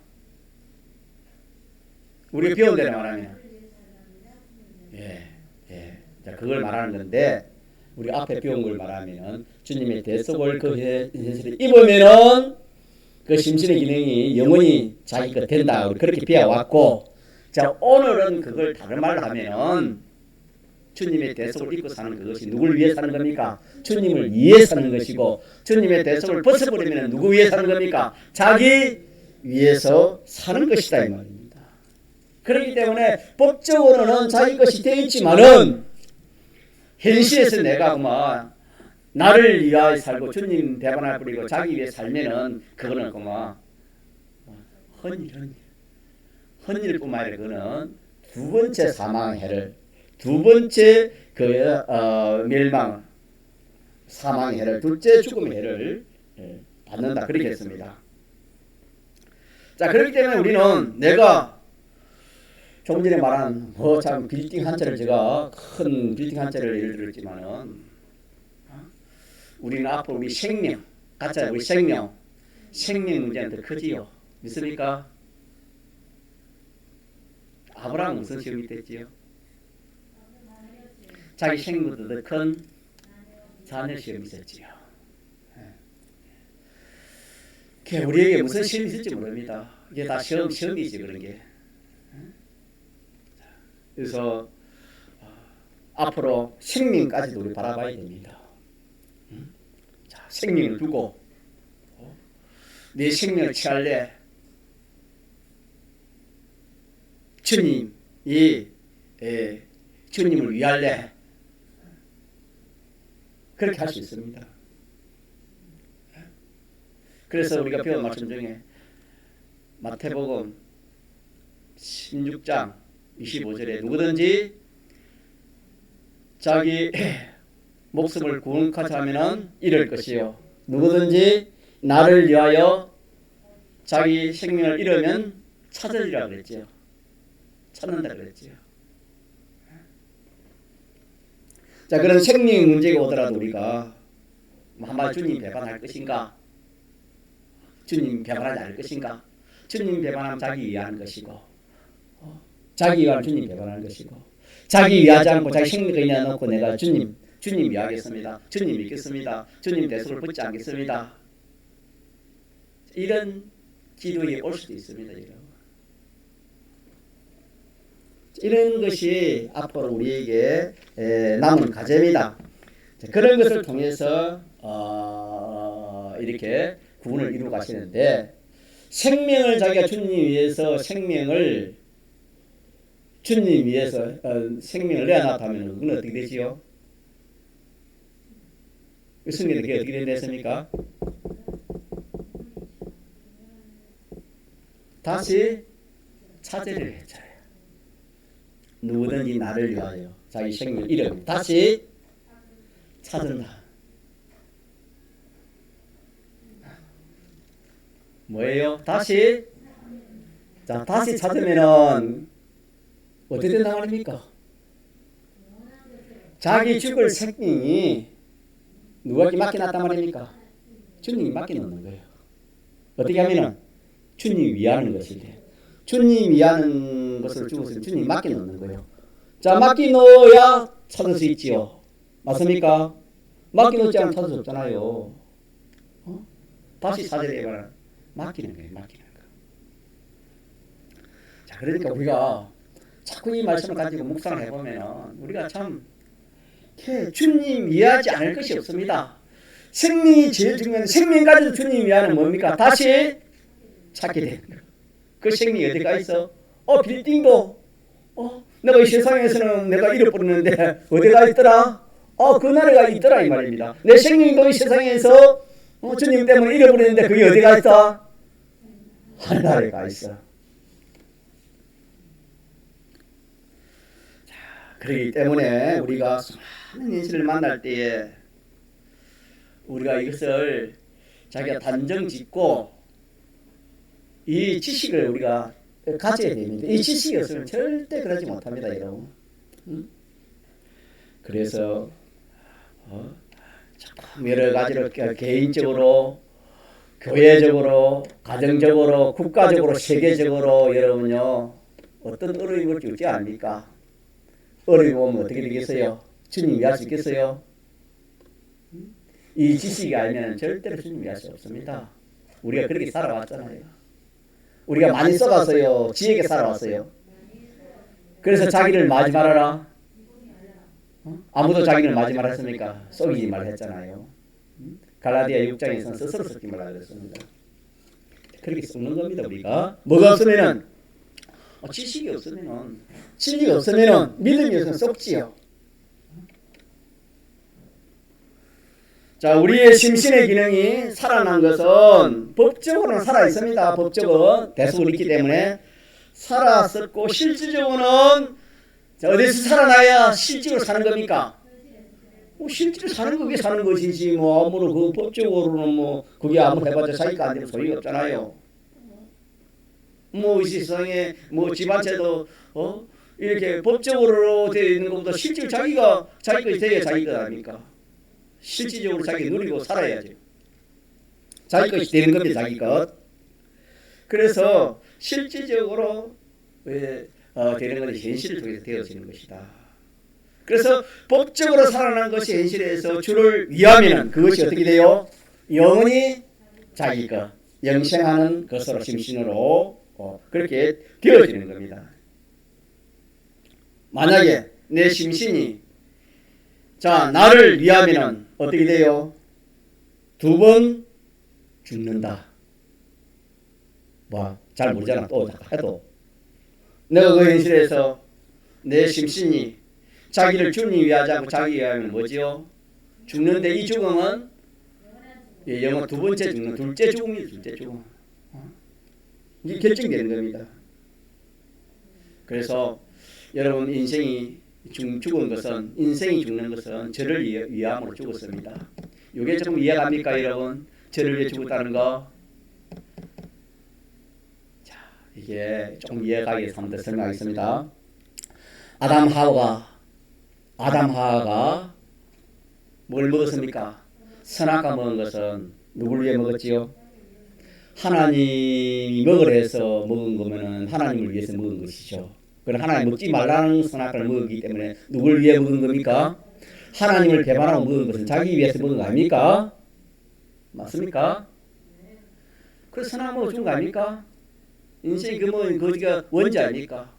A: 우리가 배운 대로 말하면 자, 그걸 말하는 건데 우리 앞에 배운 걸 말하면 주님의 대속을 그 현실에 입으면은 그 심신의 기능이 영원히 자기 것 된다. 우리 그렇게 배워왔고, 자, 오늘은 그걸 다른 말로 하면은 주님의 대속을 입고 사는 그것이 누굴 위해 사는 겁니까? 주님을 위해 사는 것이고, 주님의 대속을 벗어버리면 누구 위해 사는 겁니까? 자기 위해서 사는 것이다 이 말입니다. 그렇기 때문에 법적으로는 자기 것이 되어 있지만은 현실에서 내가 뭐 나를 위하여 살고 주님 배반을 뿌리고 자기 위해 살면은 그거는 그뭐 헌일 뿐만 아니라 그거는 두 번째 사망의 해를, 두 번째 멸망 사망의 해를, 둘째 죽음의 해를 받는다 그렇게 했습니다. 자, 그렇기 때문에 우리는 내가 조금 전에 말한 참 빌딩 한 채를 제가 큰 빌딩 한 채를 예를 들었지만은 우리는 앞으로 우리 생명 가짜 우리 생명 문제는 더 크지요. 믿습니까? 아브라함은 무슨 시험이 됐지요? 자기 생명보다 더 큰 자녀 시험이 있었지요. 우리에게 무슨 시험이 있을지 모릅니다. 이게 다 시험이지 그런 게. 그래서 앞으로 생명까지도 우리 바라봐야 됩니다. 자, 생명을 두고 내 생명을 취할래? 주님을 위할래? 그렇게 할 수 있습니다. 그래서 우리가 배운 말씀 중에 마태복음 16장 25절에 누구든지 자기 목숨을 구원하자 하면은 잃을 것이요 누구든지 나를 위하여 자기 생명을 잃으면 찾으리라 그랬지요. 찾는다 그랬지요. 자, 그런 생명 문제가 오더라도 우리가 한마디 주님 배반할 것인가? 주님 배반하지 않을 것인가? 주님 배반하면 자기 위하는 것이고, 자기 위하면 주님 배반하는 것이고, 자기 위하지 않고 자기 생명을 그냥 놓고 내가 주님 위하겠습니다. 주님 믿겠습니다. 주님 대속을 붙지 않겠습니다. 이런 기도에 올 수도 있습니다. 이런 것이 앞으로 우리에게 남은 과제입니다. 그런 것을 통해서 이렇게 구원을 이루어 가시는데 생명을 자기가 주님 위해서 생명을 내어놨다면 그건 어떻게 되지요? 성경에 그게 어떻게 된다했습니까? 다시 찾으려 했잖아요. 누구든지 나를 위하여 자기 생명을 잃으면 다시 찾은다. 뭐예요? 다시 찾으면은 어떻게 된단 말입니까? 자기 죽을 생명이 누구에게 맡겨놨단 말입니까? 주님이 맡겨놓는 거예요. 어떻게 하면은 주님 위하는 것인데 주님 위하는 것을 죽었으면 주님 맡겨놓는 거예요. 자, 맡겨놓아야 찾을 수 있지요. 맞습니까? 맡겨놓지 않으면 찾을 수 없잖아요. 다시 찾으려면 맡기는 거예요. 자, 그러니까 우리가 자꾸 이 말씀을 가지고 묵상을 해보면 우리가 참 주님 위하지 않을 것이 없습니다. 생명이 제일 중요한데 생명 가지고 주님 위하는 뭡니까? 다시 찾게 되는 거예요. 그 생명이 어디가 있어? 빌딩도 내가 이 세상에서는 내가 잃어버렸는데 어디가 있더라? 그 나라가 있더라 이 말입니다. 내 생명도 이 세상에서 주님 때문에 잃어버렸는데 그게 어디가 있어? 하늘나라에 가 있어. 자, 그렇기 때문에 우리가 수많은 현실을 만날 때에 우리가 이것을 자기가 단정 짓고 이 지식을 우리가 가져야 됩니다. 이 지식이 없으면 절대 그러지 못합니다, 여러분. 그래서 조금 여러 가지로 개인적으로, 교회적으로, 가정적으로, 국가적으로, 세계적으로 여러분요 어떤 어려움을 주지 않습니까? 어려움 오면 어떻게 되겠어요? 주님 이해할 수 있겠어요? 이 지식이 아니면 절대로 주님 이해할 수 없습니다. 우리가 그렇게 살아왔잖아요. 우리가 많이 써봤어요. 지혜게 살아왔어요. 그래서 자기를 마지 말아라. 아무도 자기를 마지 말았습니까? 속이지 말라 했잖아요. 갈라디아 6장에서는 스스로 썩지 말라 그랬습니다. 그렇게 썩는 겁니다. 우리가 뭐가 없으면은 지식이 없으면은, 진리가 없으면은, 믿음이 없으면 썩지요. 자, 우리의 심신의 기능이 살아난 것은 법적으로는 살아 있습니다. 법적은 대속을 있기 때문에 살았었고, 실질적으로는 어디서 살아나야 실제로 사는 겁니까? 실제로 사는 거 왜 사는 것이지, 아무런 그 법적으로는 그게 아무 해봤자 자기가 안 되면 소용이 없잖아요. 이 세상에 집안채도 이렇게 법적으로 되어 있는 것보다 실제로 자기가 돼야 자기가 아닙니까? 실질적으로 자기 누리고 살아야죠. 자기 것이 되는 겁니다. 자기 것. 그래서 실질적으로 되는 것이 현실을 통해서 되어지는 것이다. 그래서 법적으로 살아난 것이 현실에서 주를 위하면 그것이 어떻게 돼요? 영원히 자기 것, 영생하는 것으로 심신으로 그렇게 되어지는 겁니다. 만약에 내 심신이 나를 위하면 어떻게 돼요? 2번 죽는다. 잘 모르잖아. 또 해도 내가 그 현실에서 내 심신이 자기를 주님 위하지 않고 자기 위하면 뭐지요? 죽는데 이 죽음은 영원 2번째 죽는, 둘째 죽음이 둘째 죽음. 이게 결정되는 겁니다. 그래서 여러분 인생이 죽은 것은, 인생이 죽는 것은 저를 위함으로 죽었습니다. 이게 조금 이해갑니까, 여러분? 저를 위해 죽었다는 거. 자, 이게 조금 이해가기 위해서 한번 더 설명하겠습니다. 아담 하와가 뭘 먹었습니까? 선악과 먹은 것은 누구를 위해 먹었지요? 하나님이 먹으라 해서 먹은 거면은 하나님을 위해서 먹은 것이죠. 그럼 하나님 먹지 말라는 선악과를 먹었기 때문에 누굴 위해 먹은 겁니까? 하나님을 배반하고 먹은 것은 자기 위해서 먹은 거 아닙니까? 맞습니까? 그래서 선악 먹어 죽은 거 아닙니까? 인생이 거기가 원죄 아닙니까?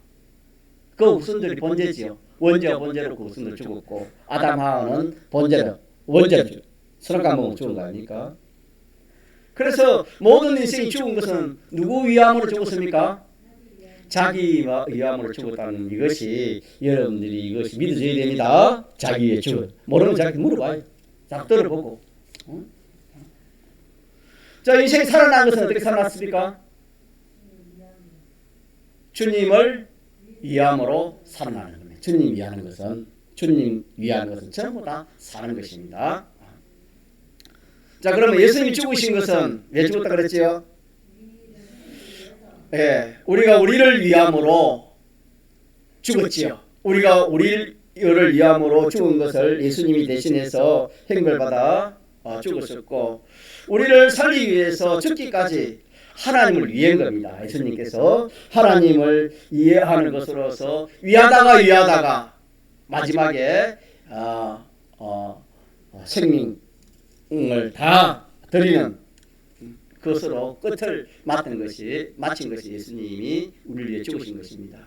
A: 그 후손들이 번제지요. 원죄와 번제로 그 후손들 죽었고, 아담 하와는 원죄로 선악과 먹어 죽은 거 아닙니까? 그래서 모든 인생이 죽은 것은 누구 위함으로 죽었습니까? 자기 위함으로 죽었다는 이것이 여러분들이 이것이 믿어져야 됩니다. 자기 위해 죽었. 모르면 자기 물어봐요. 자, 들어보고. 자, 인생이 살아난 것은 어떻게 살아났습니까? 주님을 위함으로 살아나는 겁니다. 주님 위하는 것은 전부 다 사는 것입니다. 자, 그러면 예수님이 죽으신 것은 왜 죽었다 그랬지요? 우리가 우리를 위함으로 죽었지요. 우리가 우리를 위함으로 죽은 것을 예수님이 대신해서 행벌받아 죽으셨고, 우리를 살리기 위해서 죽기까지 하나님을 위한 겁니다. 예수님께서 하나님을 이해하는 것으로서 위하다가 마지막에 생명을 다 드리는 그것으로 끝을 마친 것이 예수님이 우리를 위해 죽으신 것입니다.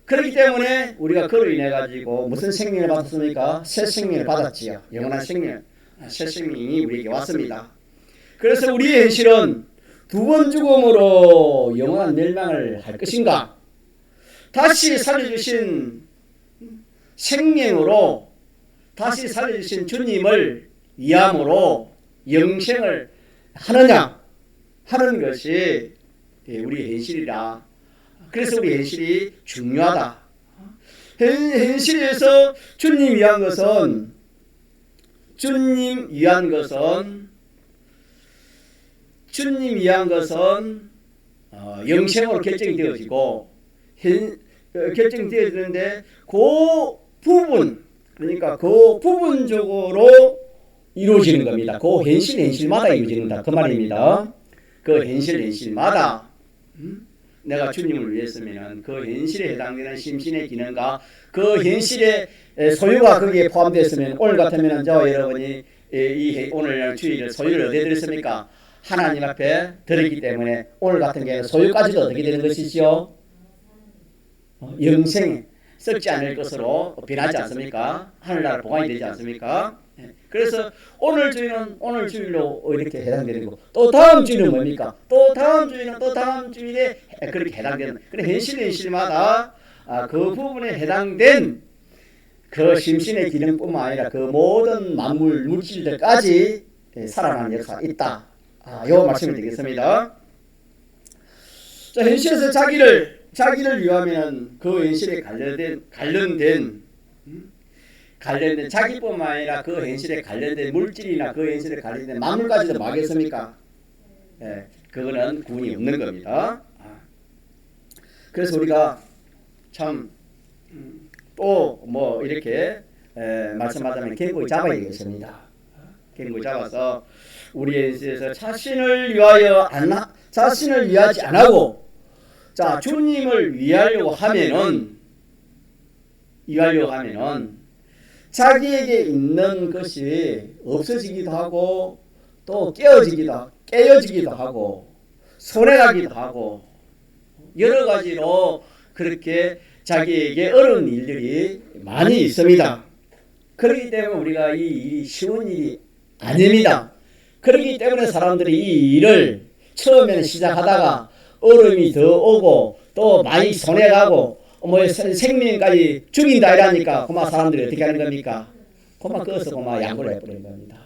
A: 그렇기 때문에 우리가 그로 인해 가지고 무슨 생명을 받았습니까? 새 생명을 받았지요. 영원한 생명, 새 생명이 우리에게 왔습니다. 그래서 우리의 현실은 2번 죽음으로 영원한 멸망을 할 것인가? 다시 살려주신 생명으로 다시 살려주신 주님을 위함으로 영생을 하느냐 하는 것이 우리의 현실이라. 그래서 우리 현실이 중요하다. 현실에서 주님 위한 것은 주님 위한 것은 영생으로 결정이 되어지고 결정되어지는데 그 부분, 그러니까 그 부분적으로 이루어지는 겁니다. 그 현실마다 이루어진다 그 말입니다. 그 현실마다 내가 주님을 위해서면 그 현실에 해당되는 심신의 기능과 그 현실의 소유가 거기에 포함되었으면, 오늘 같으면 저와 여러분이 오늘 주일을 소유를 어디에 드렸습니까? 하나님 앞에 드렸기 때문에 오늘 같은 경우는 소유까지도 어떻게 되는 것이죠? 영생, 썩지 않을 것으로 변하지 않습니까? 하늘나라 보관이 되지 않습니까? 그래서 오늘 주일로 이렇게 해당되는 거고, 또 다음 주일은 뭡니까? 또 다음 주일에 그렇게 해당되는, 그래 현실마다 그 부분에 해당된 그 심신의 기능뿐만 아니라 그 모든 만물 물질들까지 살아나는 역사가 있다. 요 말씀을 드리겠습니다. 자, 현실에서 자기를 위하면 그 현실에 관련된 자기뿐만 아니라 그 현실에 관련된 물질이나 그 현실에 관련된 만물까지도 막겠습니까? 그거는 구분이 없는 겁니다. 그래서 우리가 참 또 뭐 이렇게 말씀하자면 견고히 잡아야 되겠습니다. 견고히 잡아서 우리의 현실에서 자신을 위하지 않고, 자, 주님을 위하려고 하면은 자기에게 있는 것이 없어지기도 하고, 또 깨어지기도 하고, 손해가기도 하고, 여러 가지로 그렇게 자기에게 어려운 일들이 많이 있습니다. 그렇기 때문에 우리가 이 일이 쉬운 일이 아닙니다. 그렇기 때문에 사람들이 이 일을 처음에는 시작하다가 어려움이 더 오고 또 많이 손해가고 뭐 생명까지 죽인다 이러니까 그만 사람들이 어떻게 하는 겁니까? 그만 그것을 그만 양보를 해버리는 겁니다.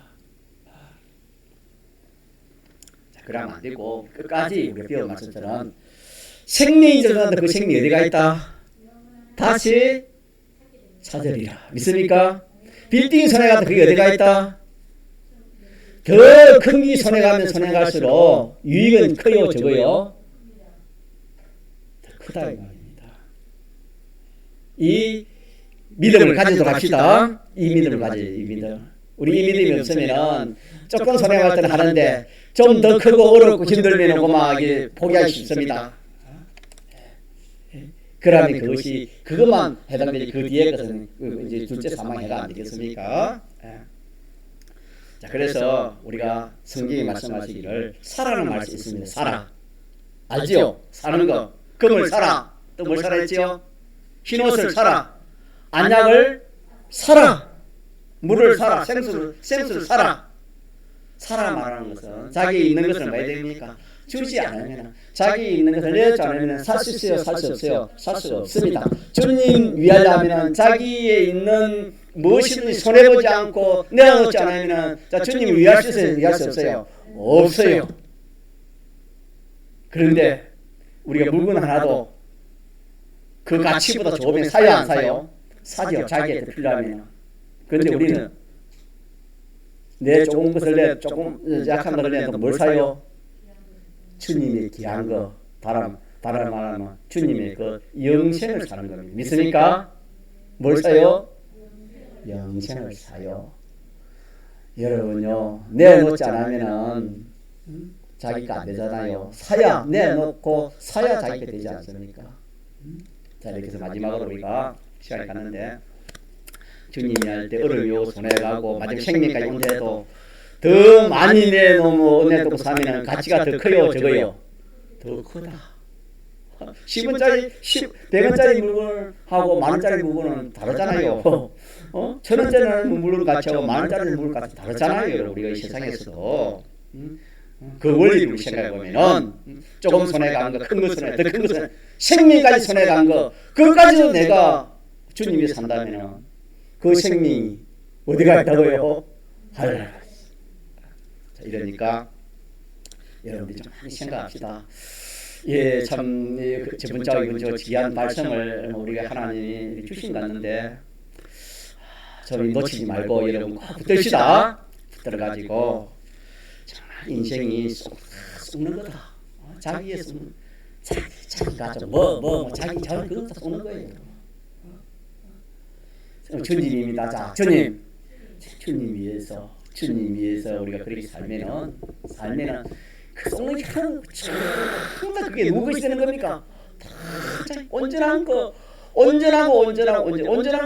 A: 자, 그러면 안 되고 끝까지 우리가 배운 말씀처럼 생명이 들어간다. 그 생명이 어디가 있다? 다시 찾으리라. 믿습니까? 빌딩 손해가다 그게 어디가 있다? 더 큰 게 손해가면 손해갈수록 유익은 커요, 적어요? 더 크다 이 말입니다. 이 믿음을 가지도록 합시다. 이 믿음을 우리 이 믿음이 없으면 조금 손해갈 때는 하는데 좀 더 크고 어렵고 힘들면 그만 포기하기 쉽습니다. 그러면 그것만 해당되지 그 뒤에 것은 이제 둘째 사망해가 안 되겠습니까? 자, 그래서 우리가 성경이 말씀하시기를 사라는 말씀이 있습니다. 사라. 알지요? 사는 거. 금을 사라. 또 뭘 사라 했지요? 흰옷을 사라. 안약을 사라. 물을 사라. 생수를 사라. 사라 말하는 것은 자기 있는 것을 뭐 해야 됩니까? 주지 않으면, 자기 있는 것을 내지 않으면 살 수 있어요? 살 수 없어요? 살 수가 없습니다. 주님 위하려면 자기에 있는 무엇이든지 손해보지 않고 내어놓지 않으면 주님을 위할 수 있어요? 위할 수 없어요? 없어요. 그런데 우리가 물건 하나도 그 가치보다 좋으면 사요 안 사요? 사죠. 자기한테 필요하면. 그런데 우리는 내 조금 것을 조금 약한 것을 내도 뭘 사요? 주님의 귀한 거, 다른 말하면 주님의 그 영생을 사는 겁니다. 믿습니까? 뭘 사요? 영생을 사요. 여러분요, 내놓지 않으면은 자기가 안 되잖아요. 내놓고 사야 자기가 되지 않습니까? 자, 이렇게 해서 마지막으로 우리가 시간이 갔는데, 주님이 할 때 어려움이 오고 손해가고 마지막 생명까지 온데도 더 많이 내놓고 사면 가치가 더 커요, 적어요? 더 크다. 10원짜리, 100원짜리 물건하고 만원짜리 물건은 다르잖아요. 1000원짜리 물건 가치하고 만원짜리 물건 가치 다르잖아요, 여러분. 우리가 이 세상에서도. 그 원리를 우리 생각해보면은 조금 손해간 거, 큰 거 손해, 더 큰 거 손해, 생명까지 손해간 거, 그것까지도 내가 주님이 산다면은 그 생명이 어디가 있다고요? 하늘나라. 이러니까 여러분들이 좀 많이 생각합시다. 예, 참 저분적이고 저 귀한 발성을 우리가 하나님이 주신 것 같는데 저희 놓치지 말고 여러분 꼭 붙듭시다. 붙들어가지고 정말 인생이 속는 거다. 자기의 자기 가족 자기 그거 다 속는 거예요. 주님입니다. 자, 주님 위해서 우리가 그렇게 살면은 그 속는 게 항상 그게 누구 것이 되는 겁니까? 온전한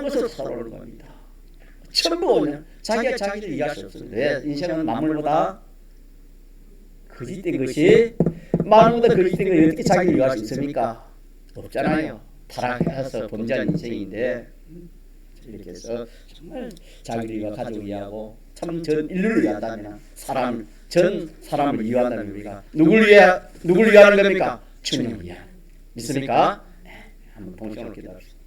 A: 것으로 살아오는 겁니다. 전부 자기를 이해할 수 없습니다. 왜? 인생은 만물보다 거짓된 것이 만물보다 거짓된 것이 어떻게 자기를 이해할 수 있습니까? 없잖아요. 타락해서 범죄한 인생인데 이렇게 해서 정말 자기를 이해하고 가족을 이해하고 참 전 인류를 이해한다면 전 사람을 이해한다면 우리가 누굴 이해하는 겁니까? 주님을 이해하는. 믿습니까? 네. 한번 동시에 기도합시다.